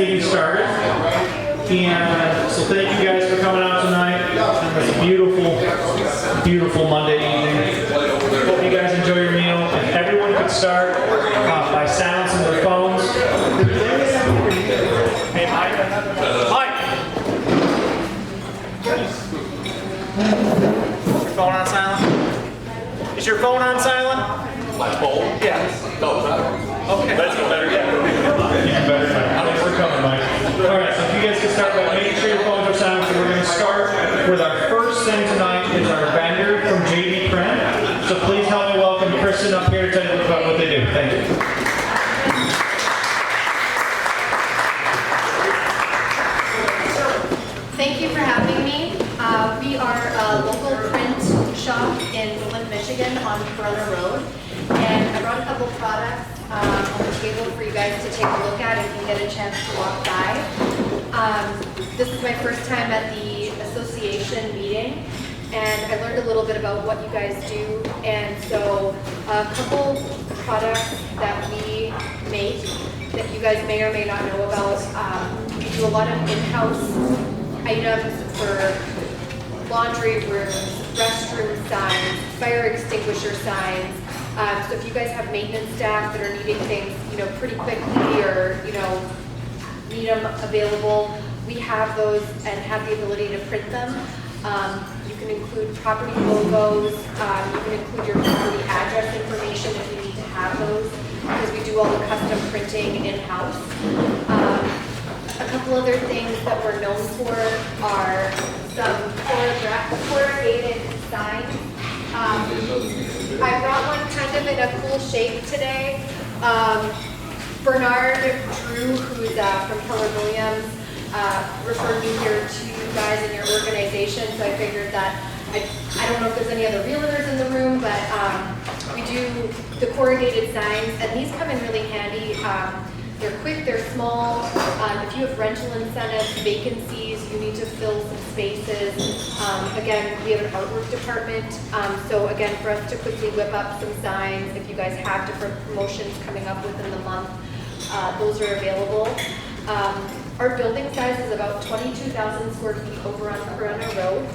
meeting started. And so thank you guys for coming out tonight. It's a beautiful, beautiful Monday evening. Hope you guys enjoy your meal. If everyone could start by silencing their phones. Hey, Mike. Mike! Is your phone on silent? Is your phone on silent? My phone? Yeah. No, better. Okay. That's better. Yeah. Even better. We're coming, Mike. All right, so if you guys can start by making sure your phones are silent, so we're going to start with our first thing tonight is our vendor from JD Print. So please help me welcome Kristen up here to tell you about what they do. Thank you. Thank you for having me. We are a local print shop in Berlin, Michigan on Corona Road. And I brought a couple products on the table for you guys to take a look at if you get a chance to walk by. This is my first time at the association meeting, and I learned a little bit about what you guys do. And so a couple products that we make that you guys may or may not know about. We do a lot of in-house items for laundry rooms, restroom signs, fire extinguisher signs. So if you guys have maintenance staff that are needing things, pretty quickly, or need them available, we have those and have the ability to print them. You can include property logos. You can include your property address information if you need to have those, because we do all the custom printing in-house. A couple other things that we're known for are some corrugated signs. I brought one kind of in a cool shape today. Bernard Drew, who's from Keller Williams, referred me here to you guys in your organization, so I figured that I don't know if there's any other realtors in the room, but we do the corrugated signs, and these come in really handy. They're quick, they're small. If you have rental incentives, vacancies, you need to fill some spaces. Again, we have an artwork department. So again, for us to quickly whip up some signs, if you guys have different promotions coming up within the month, those are available. Our building size is about 22,000 square feet over on Corona Road.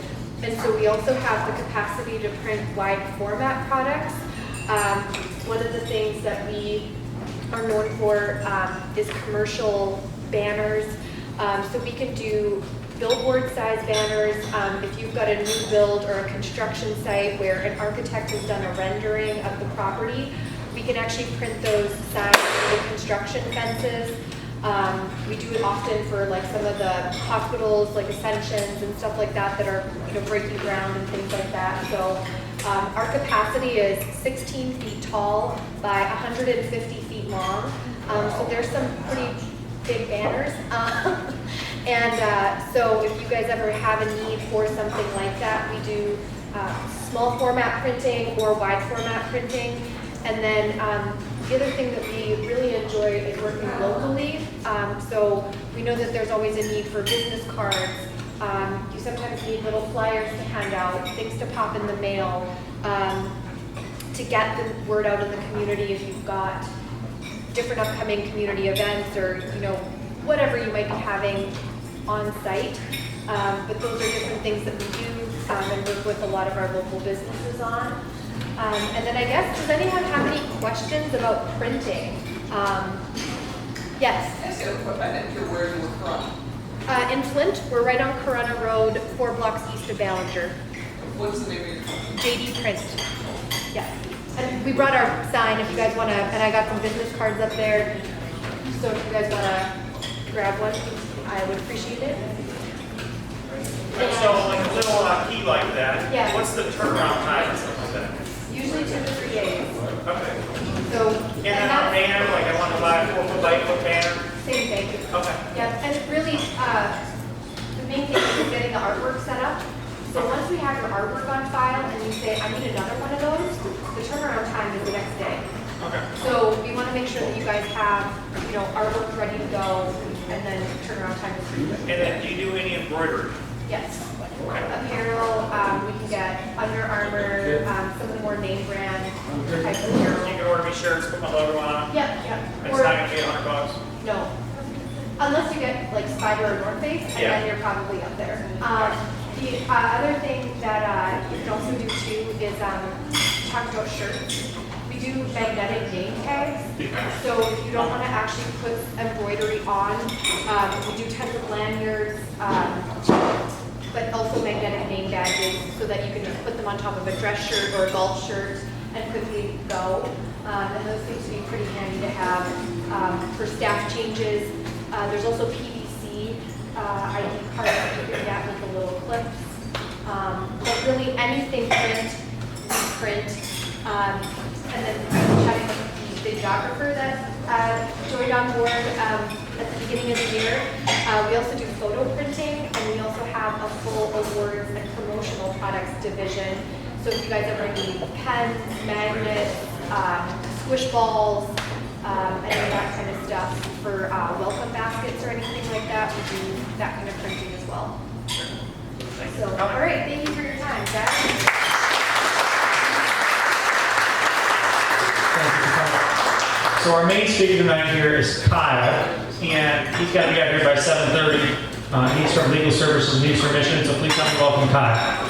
And so we also have the capacity to print wide format products. One of the things that we are known for is commercial banners. So we can do billboard size banners. If you've got a new build or a construction site where an architect has done a rendering of the property, we can actually print those signs for the construction fences. We do it often for like some of the hospitals, like Ascensions and stuff like that are breaking ground and things like that. So our capacity is 16 feet tall by 150 feet long. So there's some pretty big banners. So if you guys ever have a need for something like that, we do small format printing or wide format printing. And then the other thing that we really enjoy is working locally. So we know that there's always a need for business cards. You sometimes need little flyers to hand out, things to pop in the mail, to get the word out in the community if you've got different upcoming community events or whatever you might be having on site. But those are different things that we do and work with a lot of our local businesses on. And then I guess, does anyone have any questions about printing? Yes? I didn't hear where you were from. In Flint, we're right on Corona Road, 4 blocks east of Ballinger. What's the name of your company? JD Print. Yeah. And we brought our sign if you guys want to, and I got some business cards up there. So if you guys want to grab one, I would appreciate it. So like a little key like that, Yeah. what's the turnaround time and stuff like that? Usually 2 to 3 days. Okay. So, And then our banner, like I want to buy a 4-foot by 8-foot banner. same thing. Okay. Yeah, and really, the main thing is getting the artwork set up. So once we have your artwork on file and you say, I need another one of those, the turnaround time is the next day. Okay. So we want to make sure that you guys have, artwork ready to go, and then turnaround time is 3 days. And then do you do any embroidery? Yes. Apparel, we can get Under Armour, some of the more name brand type of apparel. You can order me shirts, put my logo on them. Yep, yep. It's not going to be $100. No. Unless you get like Spider or North Face, and Yeah. then you're probably up there. The other thing that you can also do too is talk about shirts. We do magnetic name tags. So if you don't want to actually put embroidery on, we do tons of lanyards, but also magnetic name badges so that you can just put them on top of a dress shirt or a golf shirt and quickly go. And those things would be pretty handy to have for staff changes. There's also PVC ID cards that you can get with the little clips. But really anything print, we print. And then chatting with the videographer that joined on board at the beginning of the year. We also do photo printing, and we also have a full awards and promotional products division. So if you guys ever need pens, magnets, squish balls, any of that kind of stuff for welcome baskets or anything like that, we do that kind of printing as well. So, all right, thank you for your time, guys. So our main speaker tonight here is Kyle, and he's got to be out here by 7:30. He's from Legal Services News for Mission, so please help me welcome Kyle.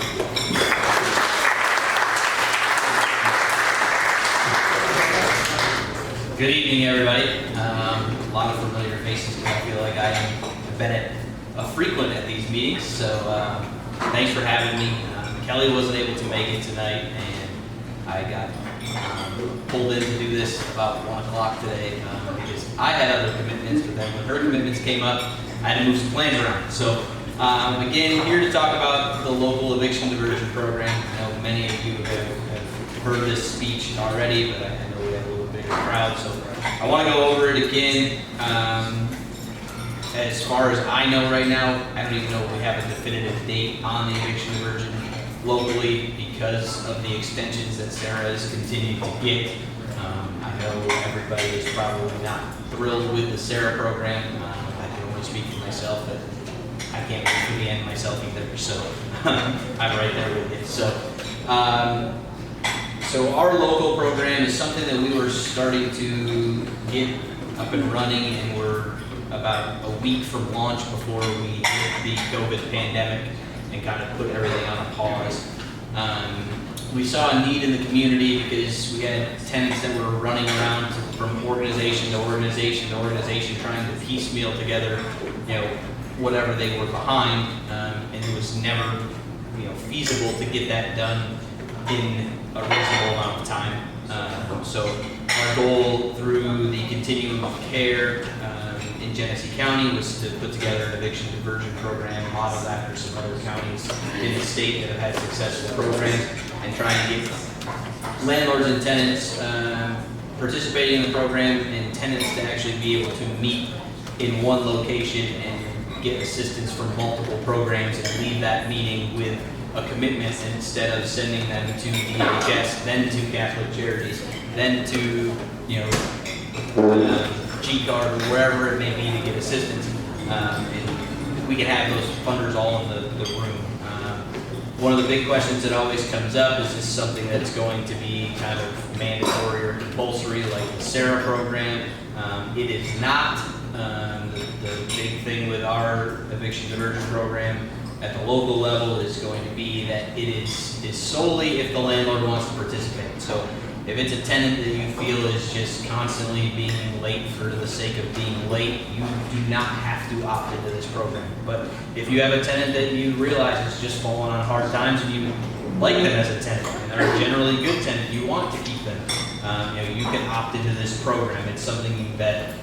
Good evening, everybody. A lot of familiar faces. I feel like I've been a frequent at these meetings, so thanks for having me. Kelly wasn't able to make it tonight, and I got pulled in to do this about 1 o'clock today because I had other commitments, but then when her commitments came up, I had to move some plans around. So again, here to talk about the local eviction diversion program. I know many of you have heard this speech already, but I know we have a little bigger crowd, so I want to go over it again. As far as I know right now, I don't even know if we have a definitive date on the eviction diversion locally because of the extensions that Sarah has continued to get. I know everybody is probably not thrilled with the Sarah program. I can only speak for myself, but I can't wait for the end myself either, so I'm right there with you. So our local program is something that we were starting to get up and running, and we're about a week from launch before we hit the COVID pandemic and kind of put everything on a pause. We saw a need in the community because we had tenants that were running around from organization to organization to organization trying to piecemeal together, whatever they were behind, and it was never, feasible to get that done in a reasonable amount of time. So our goal through the continuum of care in Genesee County was to put together an eviction diversion program modeled after some other counties in the state that have had successful programs, and trying to get landlords and tenants participating in the program and tenants to actually be able to meet in one location and get assistance from multiple programs and leave that meeting with a commitment instead of sending them to DHS, then to Catholic Charities, then to G-Card or wherever it may be to get assistance. And we can have those funders all in the room. One of the big questions that always comes up is this something that's going to be kind of mandatory or compulsory like the SARA program? It is not. The big thing with our eviction diversion program at the local level is going to be that it is solely if the landlord wants to participate. So if it's a tenant that you feel is just constantly being late for the sake of being late, you do not have to opt into this program. But if you have a tenant that you realize is just falling on hard times and you like them as a tenant, and they're a generally good tenant, you want to keep them, you can opt into this program. It's something that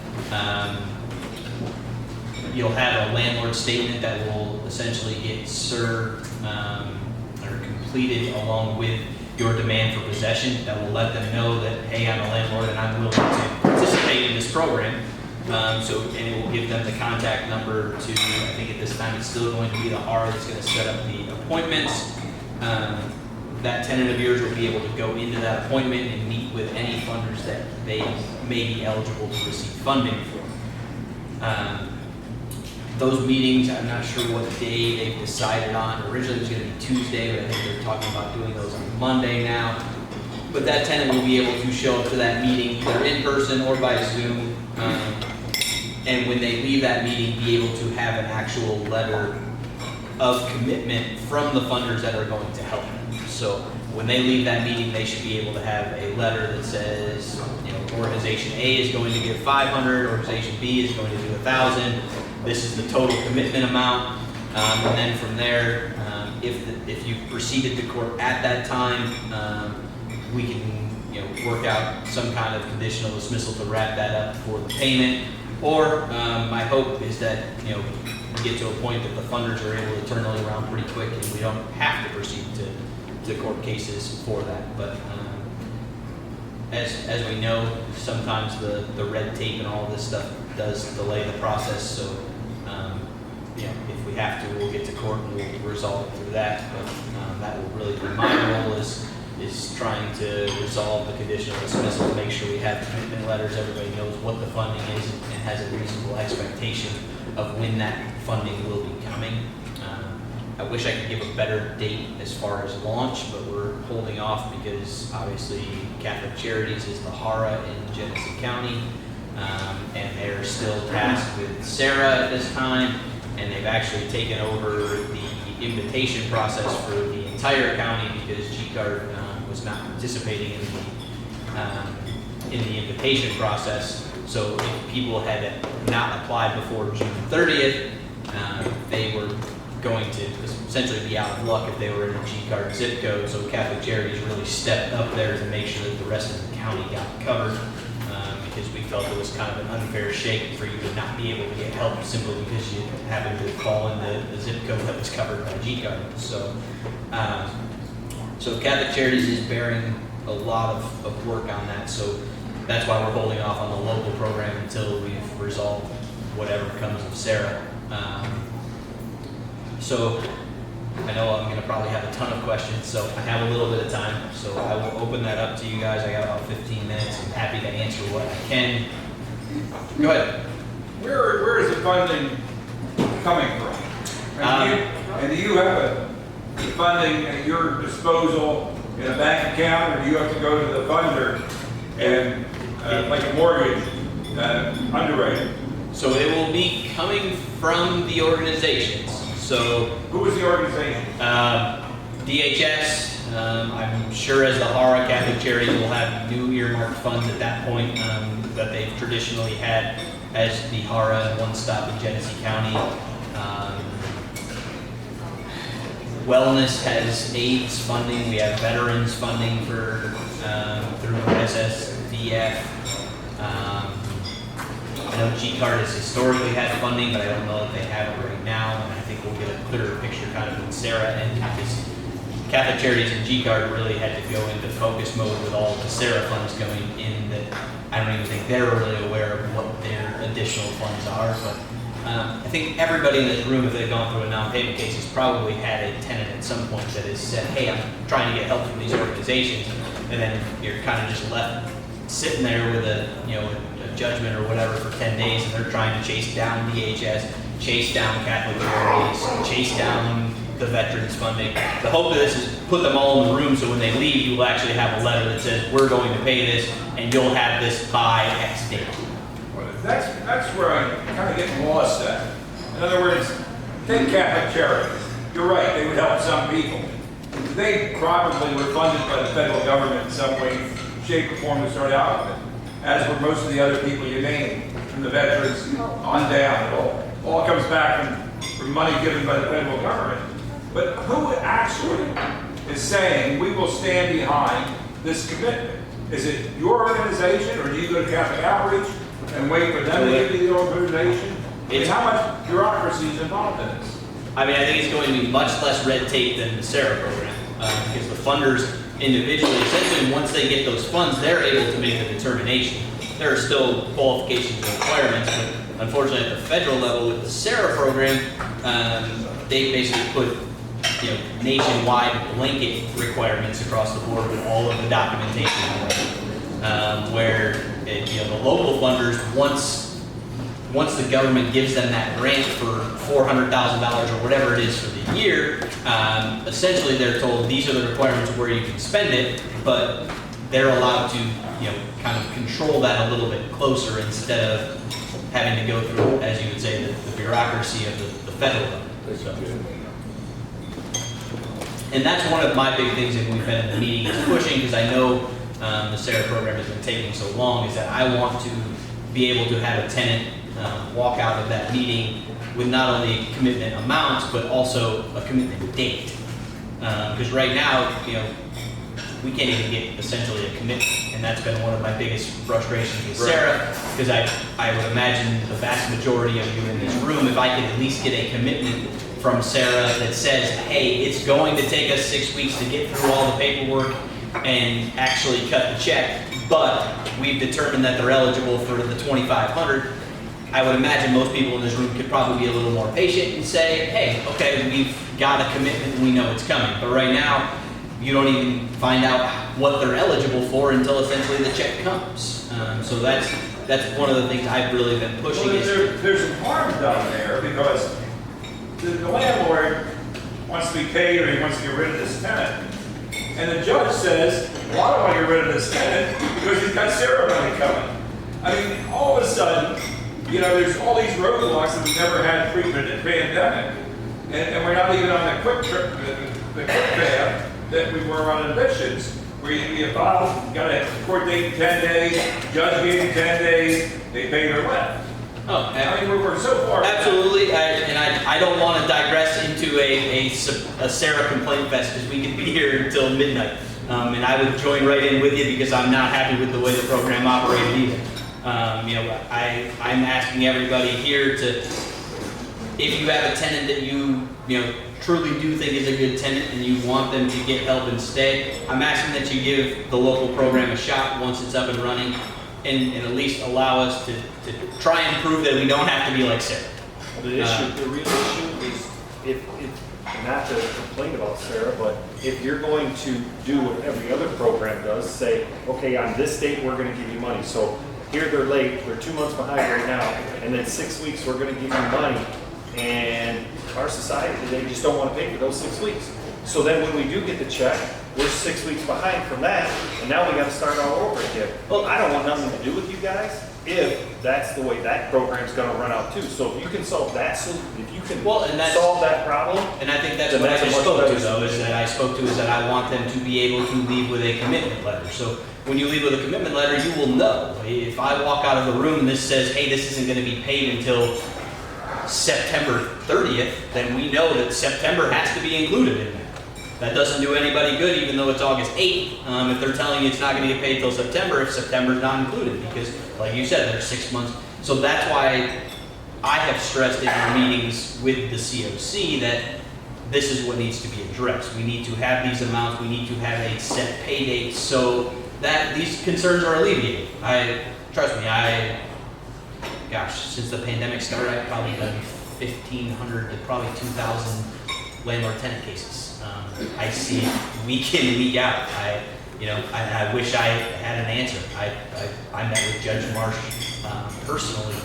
you'll have a landlord statement that will essentially get served or completed along with your demand for possession that will let them know that, hey, I'm a landlord and I'm willing to participate in this program. And it will give them the contact number to, I think at this time it's still going to be the R that's going to set up the appointments. That tenant of yours will be able to go into that appointment and meet with any funders that they may be eligible to receive funding for. Those meetings, I'm not sure what day they've decided on. Originally it was going to be Tuesday, but I think they're talking about doing those on Monday now. But that tenant will be able to show up to that meeting either in person or by Zoom and when they leave that meeting, be able to have an actual letter of commitment from the funders that are going to help them. So when they leave that meeting, they should be able to have a letter that says, you know, organization A is going to give 500, organization B is going to do 1,000. This is the total commitment amount, and then from there, if you proceeded to court at that time, we can, you know, work out some kind of conditional dismissal to wrap that up for the payment. Or my hope is that, you know, we get to a point that the funders are able to turn those around pretty quick, and we don't have to proceed to court cases for that. But as we know, sometimes the red tape and all this stuff does delay the process. So you know, if we have to, we'll get to court and we'll resolve it through that. But that will really be my role is trying to resolve the conditional dismissal to make sure we have commitment letters, everybody knows what the funding is and has a reasonable expectation of when that funding will be coming. I wish I could give a better date as far as launch, but we're holding off because obviously Catholic Charities is the HARA in Genesee County, and they're still tasked with Sarah at this time, and they've actually taken over the invitation process for the entire county because G-Card was not participating in the invitation process. So if people had not applied before June 30th, they were going to essentially be out of luck if they were in a G-Card zip code. So Catholic Charities really stepped up there to make sure that the rest of the county got covered, because we felt it was kind of an unfair shake for you to not be able to get help simply because you happened to fall in the zip code that was covered by G-Card. So, so Catholic Charities is bearing a lot of work on that. So that's why we're holding off on the local program until we've resolved whatever comes of Sarah. So I know I'm going to probably have a ton of questions, so I have a little bit of time. So I will open that up to you guys. I got about 15 minutes. I'm happy to answer what I can. Go ahead. Where is the funding coming from? And do you have the funding at your disposal in a bank account, or do you have to go to the funder and like a mortgage underwrite? So it will be coming from the organizations. So who is the organization? DHS, I'm sure as the HARA, Catholic Charities will have new earmarked funds at that point that they've traditionally had as the HARA One Stop in Genesee County. Wellness has AIDS funding. We have veterans funding for through SSVF. I know G-Card has historically had funding, but I don't know if they have it right now, and I think we'll get a clearer picture kind of when Sarah ended, because Catholic Charities and G-Card really had to go into focus mode with all of the Sarah funds going in that I don't even think they're really aware of what their additional funds are. But I think everybody in this room, if they've gone through a non-payment case, has probably had a tenant at some point that has said, hey, I'm trying to get help from these organizations, and then you're kind of just left sitting there with a judgment or whatever for 10 days, and they're trying to chase down DHS, chase down Catholic Charities, chase down the veterans funding. The hope of this is put them all in the room so when they leave, you will actually have a letter that says, we're going to pay this, and you'll have this by X date. Well, that's where I'm kind of getting lost at. In other words, take Catholic Charities. You're right, they would help some people. They probably were funded by the federal government in some way, shape, or form to start out with it, as were most of the other people you named, from the veterans on down. It all comes back from money given by the federal government. But who actually is saying we will stand behind this commitment? Is it your organization, or do you go to Catholic Outreach and wait for them to give you the organization? How much bureaucracy is involved in this? I mean, I think it's going to be much less red tape than the Sarah program, because the funders individually, essentially once they get those funds, they're able to make the determination. There are still qualifications and requirements, but unfortunately at the federal level with the Sarah program, they basically put nationwide blanket requirements across the board with all of the documentation, where the local funders, once the government gives them that grant for $400,000 or whatever it is for the year, essentially they're told these are the requirements of where you can spend it, but they're allowed to kind of control that a little bit closer instead of having to go through, as you would say, the bureaucracy of the federal level. So. And that's one of my big things that we've been in the meeting is pushing, because I know the SARA program has been taking so long, is that I want to be able to have a tenant walk out of that meeting with not only commitment amounts, but also a commitment date. Because right now, we can't even get essentially a commitment, and that's been one of my biggest frustrations with Sarah, because I would imagine the vast majority of you in this room, if I could at least get a commitment from Sarah that says, hey, it's going to take us 6 weeks to get through all the paperwork and actually cut the check, but we've determined that they're eligible for the $2,500. I would imagine most people in this room could probably be a little more patient and say, hey, okay, we've got a commitment and we know it's coming. But right now, you don't even find out what they're eligible for until essentially the check comes. So that's one of the things I've really been pushing. Well, there's some harm done there, because the landlord wants to be paid, or he wants to get rid of this tenant. And the judge says, well, I don't want to get rid of this tenant because he's got ceremony coming. I mean, all of a sudden, there's all these roadblocks that we never had pre-pandemic. And we're not even on the quick path that we were on evictions, where you file, got a court date in 10 days, judge gave you 10 days, they pay their rent. Oh, I mean, we're so far. Absolutely, I don't want to digress into a Sarah complaint fest, because we could be here until midnight. And I would join right in with you, because I'm not happy with the way the program operated either. I'm asking everybody here to, if you have a tenant that you truly do think is a good tenant and you want them to get help and stay, I'm asking that you give the local program a shot once it's up and running, and at least allow us to try and prove that we don't have to be like Sarah. The real issue is, if not to complain about Sarah, but if you're going to do what every other program does, say, okay, on this date we're going to give you money. So here they're late, they're 2 months behind right now, and then 6 weeks we're going to give you money. And our society, they just don't want to pay for those 6 weeks. So then when we do get the check, we're 6 weeks behind from that, and now we got to start all over again. Well, I don't want nothing to do with you guys if that's the way that program's going to run out too. So if you can solve that, if you can solve that problem, and I think that's what I just spoke to, though, is that I want them to be able to leave with a commitment letter. So when you leave with a commitment letter, you will know. If I walk out of the room and this says, hey, this isn't going to be paid until September 30th, then we know that September has to be included in that. That doesn't do anybody good, even though it's August 8th, if they're telling you it's not going to get paid till September, if September's not included, because, like you said, there's 6 months. So that's why I have stressed in our meetings with the COC that this is what needs to be addressed. We need to have these amounts, we need to have a set pay date, so that these concerns are alleviated. Trust me, since the pandemic started, I've probably done 1,500 to probably 2,000 landlord-tenant cases. I see it week in, week out. I wish I had an answer. I met with Judge Marsh personally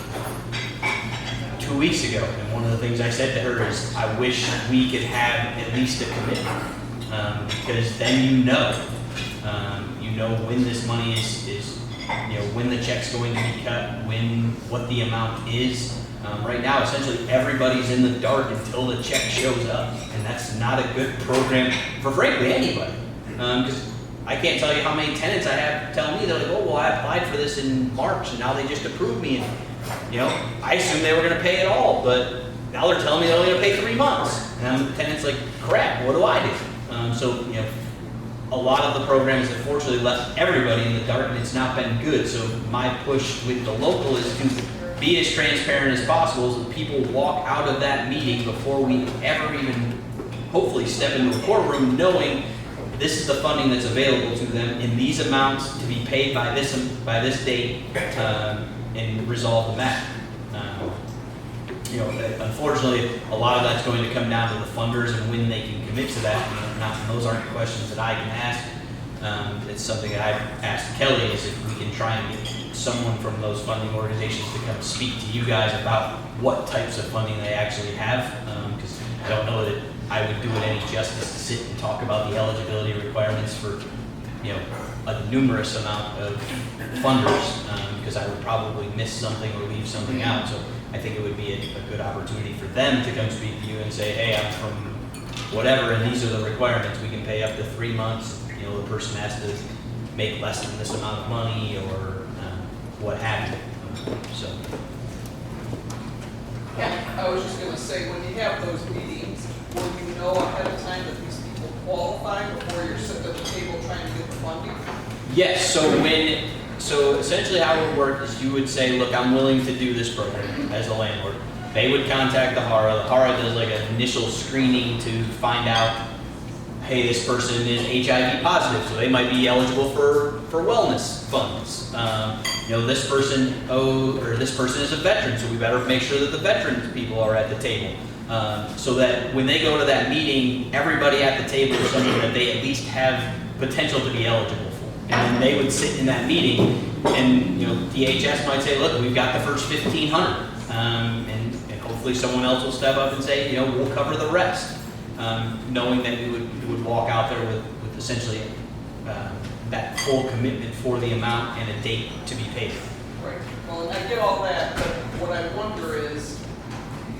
2 weeks ago, and one of the things I said to her is, I wish we could have at least a commitment, because then you know when this money is when the check's going to be cut, what the amount is. Right now, essentially, everybody's in the dark until the check shows up, and that's not a good program for, frankly, anybody. Because I can't tell you how many tenants I have tell me, they're like, oh, well, I applied for this in March, and now they just approved me, and I assumed they were going to pay it all, but now they're telling me they're only going to pay 3 months, and the tenant's like, crap, what do I do? So a lot of the programs have fortunately left everybody in the dark, and it's not been good. So my push with the local is to be as transparent as possible, so that people walk out of that meeting before we ever even hopefully step into a courtroom, knowing this is the funding that's available to them in these amounts to be paid by this date, and resolve the matter. Unfortunately, a lot of that's going to come down to the funders and when they can commit to that. Those aren't questions that I can ask. It's something that I've asked Kelly, is if we can try and get someone from those funding organizations to come speak to you guys about what types of funding they actually have, because I don't know that I would do it any justice to sit and talk about the eligibility requirements for a numerous amount of funders, because I would probably miss something or leave something out. So I think it would be a good opportunity for them to come speak to you and say, hey, I'm from whatever, and these are the requirements. We can pay up to 3 months. You know, the person has to make less than this amount of money or what have you. So. Yeah, I was just gonna say, when you have those meetings, will you know ahead of time that these people qualify before you're sitting at the table trying to get the funding? Yes, so essentially how it would work is you would say, look, I'm willing to do this program as a landlord. They would contact the HARA. The HARA does like an initial screening to find out, hey, this person is HIV positive, so they might be eligible for wellness funds. You know, this person is a veteran, so we better make sure that the veteran people are at the table. So that when they go to that meeting, everybody at the table is someone that they at least have potential to be eligible for. And then they would sit in that meeting, and you know, DHS might say, look, we've got the first 1,500, and hopefully someone else will step up and say, you know, we'll cover the rest, knowing that we would walk out there with essentially that full commitment for the amount and a date to be paid. Right, well, and I get all that, but what I wonder is,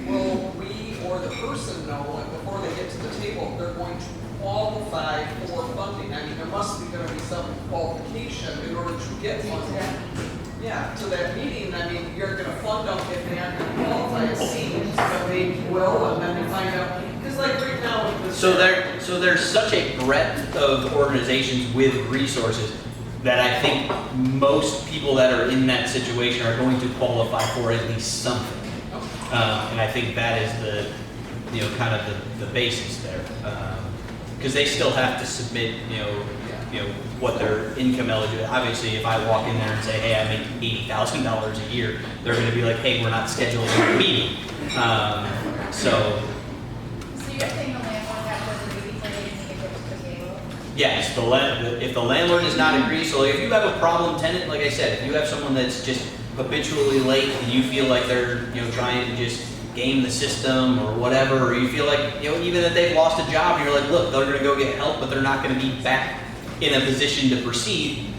will we or the person know, like, before they get to the table, they're going to qualify for funding? I mean, there must be gonna be some qualification in order to get funding. Yeah, to that meeting, I mean, you're gonna fund them if they aren't gonna qualify as seniors, but they will, and then they find out, because like right now with this. So there's such a breadth of organizations with resources that I think most people that are in that situation are going to qualify for at least something. And I think that is the, you know, kind of the basis there. Because they still have to submit, you know, what their income eligible. Obviously, if I walk in there and say, hey, I make $80,000 a year, they're going to be like, hey, we're not scheduling a meeting. So you're saying the landlord has to agree before they can get to the table? yes, if the landlord does not agree, so if you have a problem tenant, like I said, if you have someone that's just habitually late and you feel like they're, you know, trying to just game the system or whatever, or you feel like, you know, even that they've lost a job, and you're like, look, they're going to go get help, but they're not going to be back in a position to proceed,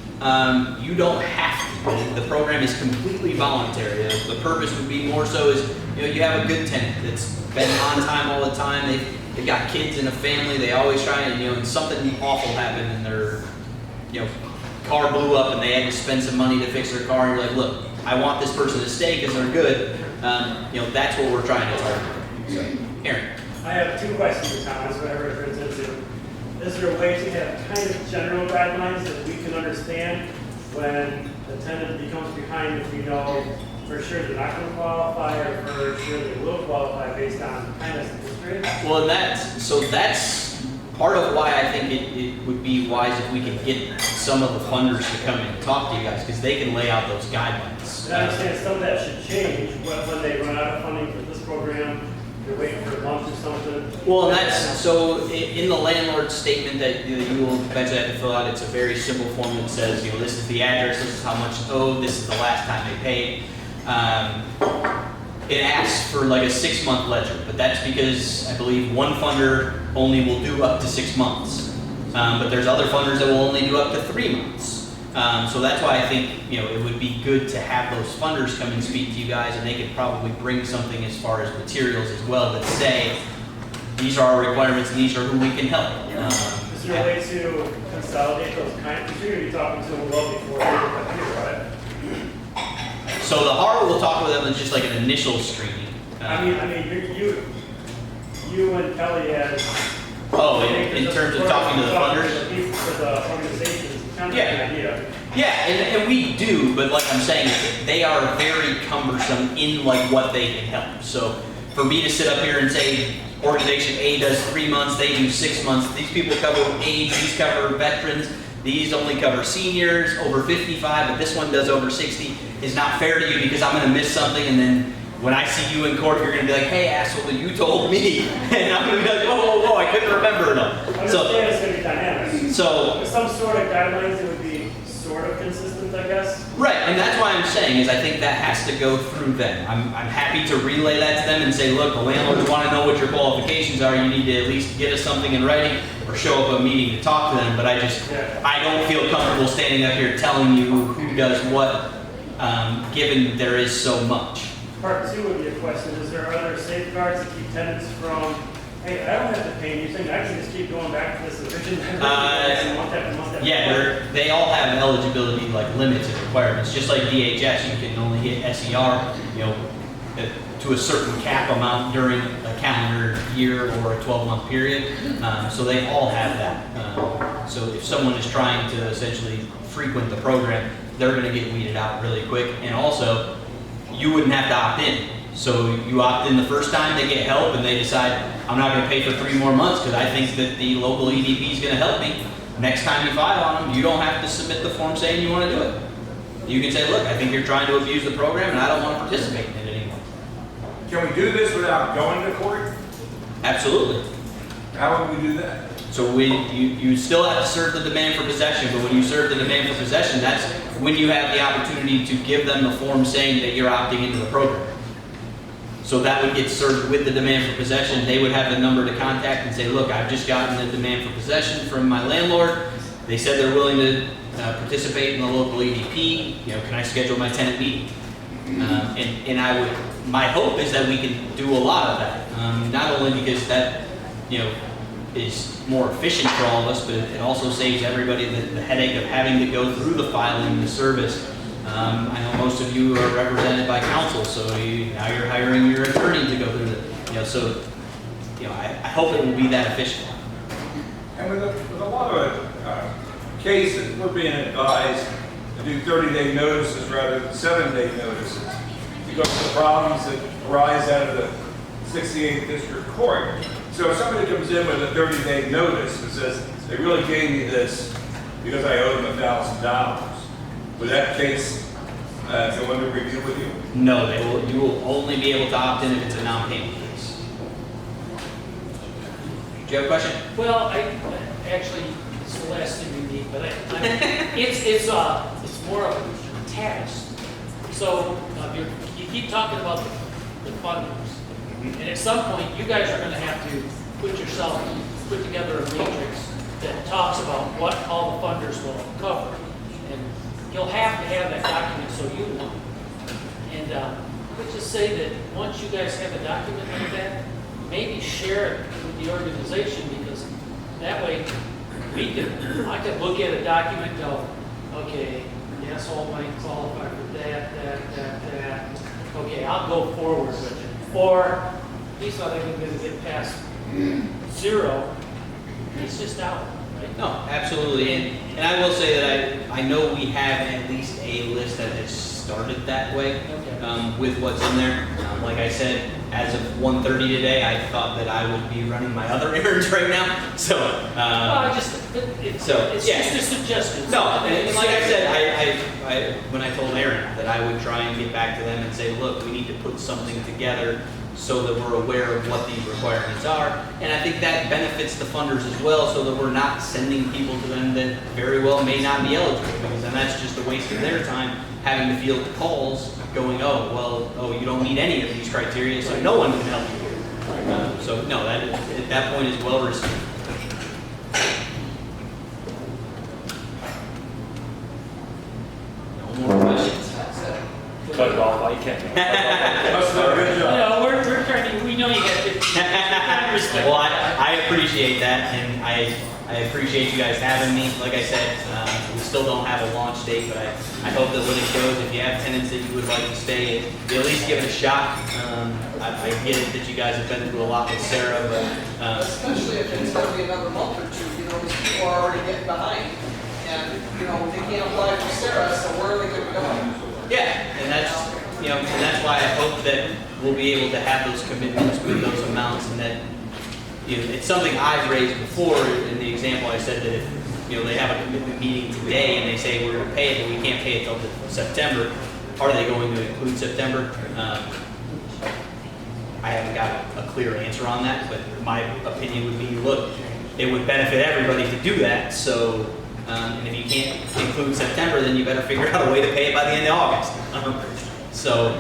you don't have to. The program is completely voluntary. The purpose would be more so is, you know, you have a good tenant that's been on time all the time, they've got kids and a family, they always try and, you know, and something awful happened and their, you know, car blew up and they had to spend some money to fix their car, and you're like, look, I want this person to stay because they're good. You know, that's what we're trying to target. So, Aaron. I have two questions, Thomas, whatever it turns into. Is there a way to have kind of general guidelines that we can understand when the tenant becomes behind, if we know for sure they're not going to qualify or for sure they will qualify based on kind of history? Well, that's part of why I think it would be wise if we could get some of the funders to come and talk to you guys, because they can lay out those guidelines. And I understand some of that should change when they run out of funding for this program. They're waiting for a month or something. Well, and that's, so in the landlord statement that you will eventually have to fill out, it's a very simple form that says, you know, this is the address, this is how much owed, this is the last time they paid. It asks for like a 6-month ledger, but that's because I believe one funder only will do up to 6 months. But there's other funders that will only do up to 3 months. So that's why I think, you know, it would be good to have those funders come and speak to you guys, and they could probably bring something as far as materials as well that say, these are our requirements and these are who we can help. Is there a way to consolidate those kinds? You're going to be talking to them well before they come here, right? So the HARA will talk with them as just like an initial screening. I mean, you and Kelly as In terms of talking to the funders? For the organizations, kind of Yeah. an idea. Yeah, and we do, but like I'm saying, they are very cumbersome in like what they can help. So for me to sit up here and say, organization A does 3 months, they do 6 months, these people cover age, these cover veterans, these only cover seniors over 55, but this one does over 60, is not fair to you because I'm gonna miss something, and then when I see you in court, you're gonna be like, hey asshole, you told me, and I'm gonna be like, whoa, I couldn't remember it all. I understand it's going to be dynamic. So Some sort of guidelines that would be sort sort of consistent, I guess. Right, and that's why I'm saying is I think that has to go through them. I'm happy to relay that to them and say, look, the landlords want to know what your qualifications are. You need to at least get us something in writing or show up at a meeting to talk to them. But I don't feel comfortable standing up here telling you who does what, given there is so much. Part two would be a question, is there other safeguards to keep tenants from, hey, I don't have to pay anything, I can just keep going back to this eviction. Yeah, they all have eligibility like limits and requirements, just like DHS. You can only hit SER, to a certain cap amount during a calendar year or a 12-month period. So they all have that. So if someone is trying to essentially frequent the program, they're going to get weeded out really quick. And also, you wouldn't have to opt in. So you opt in the first time, they get help, and they decide, I'm not going to pay for 3 more months because I think that the local EDP is going to help me. Next time you file on them, you don't have to submit the form saying you want to do it. You can say, look, I think you're trying to abuse the program and I don't want to participate in it anymore. Can we do this without going to court? Absolutely. How would we do that? So you still have to serve the demand for possession, but when you serve the demand for possession, that's when you have the opportunity to give them the form saying that you're opting into the program. So that would get served with the demand for possession. They would have the number to contact and say, look, I've just gotten the demand for possession from my landlord. They said they're willing to participate in the local EDP. Can I schedule my tenant meeting? And my hope is that we can do a lot of that. Not only because that, is more efficient for all of us, but it also saves everybody the headache of having to go through the filing, the service. I know most of you are represented by counsel, so now you're hiring your attorney to go through the, I hope it will be that efficient. And with a lot of cases, we're being advised to do 30-day notices rather than 7-day notices because of the problems that arise out of the 68th District Court. So if somebody comes in with a 30-day notice and says, they really gave me this because I owe them $1,000, would that case go under review with you? No, you will only be able to opt in if it's a non-payment case. Do you have a question? Well, actually, it's the last thing we need, but it's more of a task. So you keep talking about the funders, and at some point, you guys are going to have to put together a matrix that talks about what all the funders will cover, and you'll have to have that document so you know. And let's just say that once you guys have a document like that, maybe share it with the organization, because that way I could look at a document and go, okay, yes, all might qualify for that. Okay, I'll go forward with it. Or he's not even going to get past 0. He's just out, right? No, absolutely. And I will say that I know we have at least a list that has started that way with what's in there. Like I said, as of 1:30 today, I thought that I would be running my other errands right now. So, It's just a suggestion. No, and like I said, when I told Aaron that I would try and get back to them and say, look, we need to put something together so that we're aware of what these requirements are. And I think that benefits the funders as well, so that we're not sending people to them that very well may not be eligible, because then that's just a waste of their time having to field calls going, you don't meet any of these criteria, so no one can help you here. So no, that at that point is well received. No more questions. Cut it off while you can. That's not a good job. We're trying to, we know you got 15 minutes. Well, I appreciate that, and I appreciate you guys having me. Like I said, we still don't have a launch date, but I hope that when it goes, if you have tenants that you would like to stay, you at least give it a shot. I get it that you guys have been through a lot with Sarah, but Especially if it's going to be another month or two, these people are already getting behind. And, they can't apply for Sarah, so where are they going to go? yeah, and that's why I hope that we'll be able to have those commitments with those amounts, and that it's something I've raised before. In the example, I said that if they have a commitment meeting today and they say we're going to pay it, but we can't pay it until September, are they going to include September? I haven't got a clear answer on that, but my opinion would be, look, it would benefit everybody to do that, so And if you can't include September, then you better figure out a way to pay it by the end of August. So,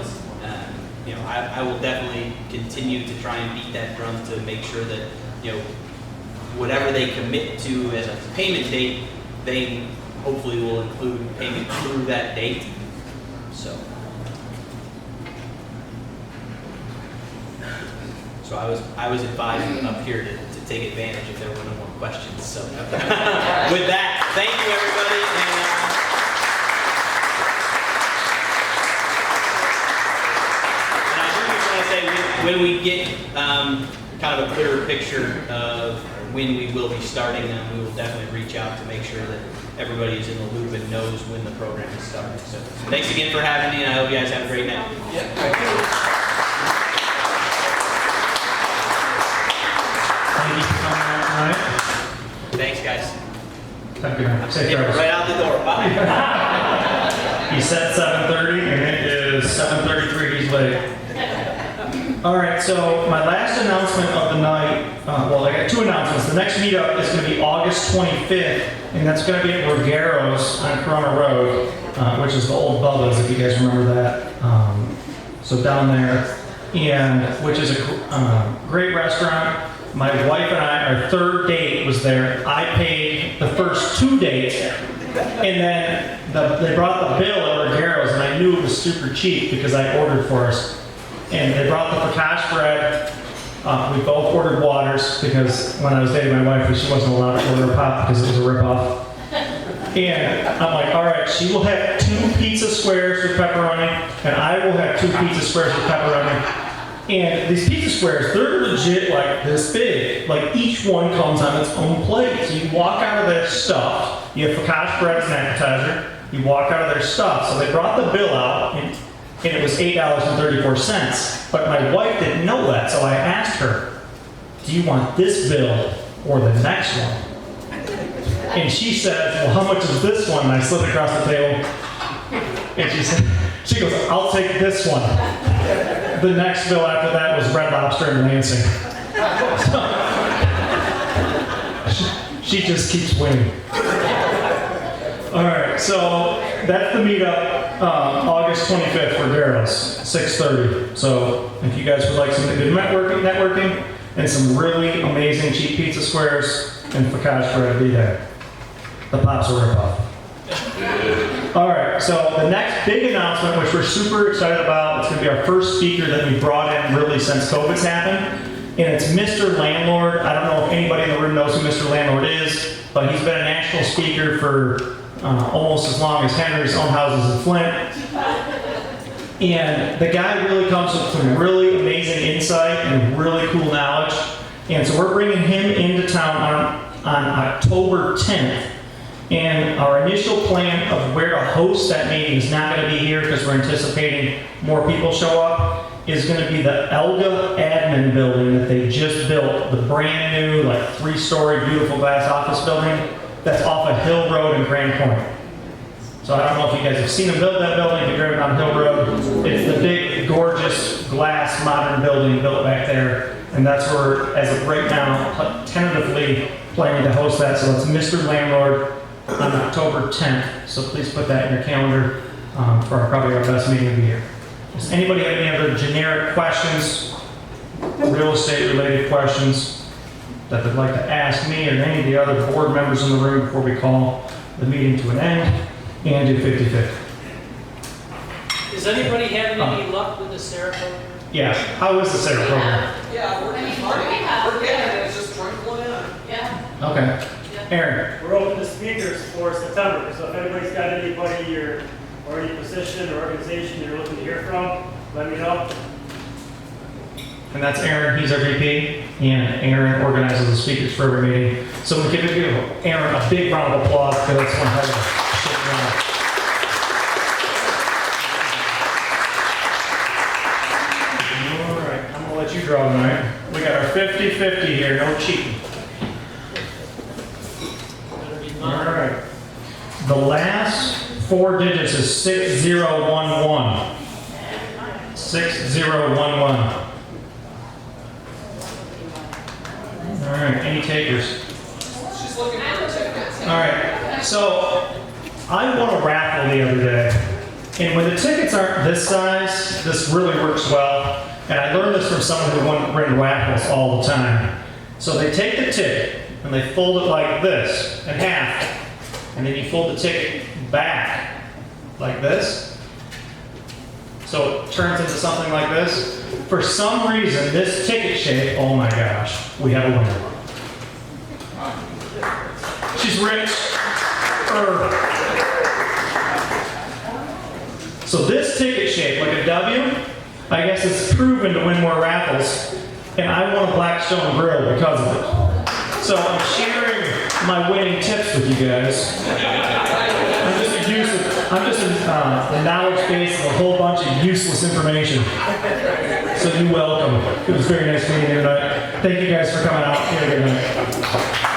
you know, I will definitely continue to try and beat that drum to make sure that, you know, whatever they commit to as a payment date, they hopefully will include payment through that date. So I was advised up here to take advantage if there were no more questions. So with that, thank you everybody. And I do just want to say when we get kind of a clearer picture of when we will be starting them, we will definitely reach out to make sure that everybody is in the loop and knows when the program is starting. So thanks again for having me, and I hope you guys have a great night. Yeah, thank you. Thank you for coming out tonight. Thanks, guys. Have a good night. Safe Get travels. right out the door. Bye. He said 7:30 and it is 7:33, he's late. All right, so my last announcement of the night, well, I got two announcements. The next meetup is going to be August 25th, and that's going to be at Rogero's on Corona Road, which is the old Bubba's, if you guys remember that. So down there, and which is a great restaurant. My wife and I, our third date was there. I paid the first 2 dates, and then they brought the bill at Rogero's, and I knew it was super cheap because I ordered for us. And they brought the focaccia bread. We both ordered waters because when I was dating my wife, she wasn't allowed to order a pop because it was a ripoff. And I'm like, all right, she will have 2 pizza squares with pepperoni, and I will have 2 pizza squares with pepperoni. And these pizza squares, they're legit like this big. Like each one comes on its own plate. So you walk out of there stuffed. You have focaccia bread as an appetizer. You walk out of there stuffed. So they brought the bill out, and it was $8.34. But my wife didn't know that, so I asked her, do you want this bill or the next one? And she said, well, how much is this one? And I slid across the table. And she goes, I'll take this one. The next bill after that was Red Lobster in Lansing. She just keeps winning. All right, so that's the meetup, August 25th for Garros, 6:30. So if you guys would like some good networking and some really amazing cheap pizza squares and focaccia bread, be there. The pops are rip-off. All right, so the next big announcement, which we're super excited about, it's going to be our first speaker that we brought in really since COVID's happened, and it's Mr. Landlord. I don't know if anybody in the room knows who Mr. Landlord is, but he's been a national speaker for almost as long as Henry's Own Houses in Flint. And the guy really comes with some really amazing insight and really cool knowledge. And so we're bringing him into town on October 10th. And our initial plan of where to host that meeting is not going to be here because we're anticipating more people show up. Is going to be the Elga admin building that they just built, the brand new, like 3-story, beautiful glass office building that's off of Hill Road in Grand Point. So I don't know if you guys have seen them build that building. If you're driving on Hill Road, it's the big, gorgeous glass modern building built back there, and that's where, as of right now, tentatively planning to host that. So it's Mr. Landlord on October 10th. So please put that in your calendar for probably our best meeting of the year. Does anybody have any other generic questions, real estate related questions that they'd like to ask me or any of the other board members in the room before we call the meeting to an end and do 50-50? Is anybody having any luck with the Sarah program? Yeah, how is the Sarah program? Yeah, we're getting it, it's just trickling in. Yeah. Okay. Aaron? We're open to speakers for September, so if anybody's got anybody or any position or organization you're looking to hear from, let me know. And that's Aaron, he's our VP, and Aaron organizes the speakers for every meeting. So we can give Aaron a big round of applause because that's one hell of a shit round. All right, I'm gonna let you draw tonight. We got our 50-50 here, no cheating. Better be All mine. right. The last 4 digits is 6011. 6011. All right, any takers? She's looking for a ticket. All right, So, I won a raffle the other day, and when the tickets aren't this size, this really works well. And I learned this from someone who ran raffles all the time. So they take the ticket and they fold it like this, in half, and then you fold the ticket back like this. So it turns into something like this. For some reason, this ticket shape, oh my gosh, we have a winner. She's rich. So this ticket shape, like a W, I guess it's proven to win more raffles, and I won a Blackstone grill because of it. So I'm sharing my winning tips with you guys. I'm just a knowledge base of a whole bunch of useless information. So you're welcome. It was very nice meeting you tonight. Thank you guys for coming out. Have a good night.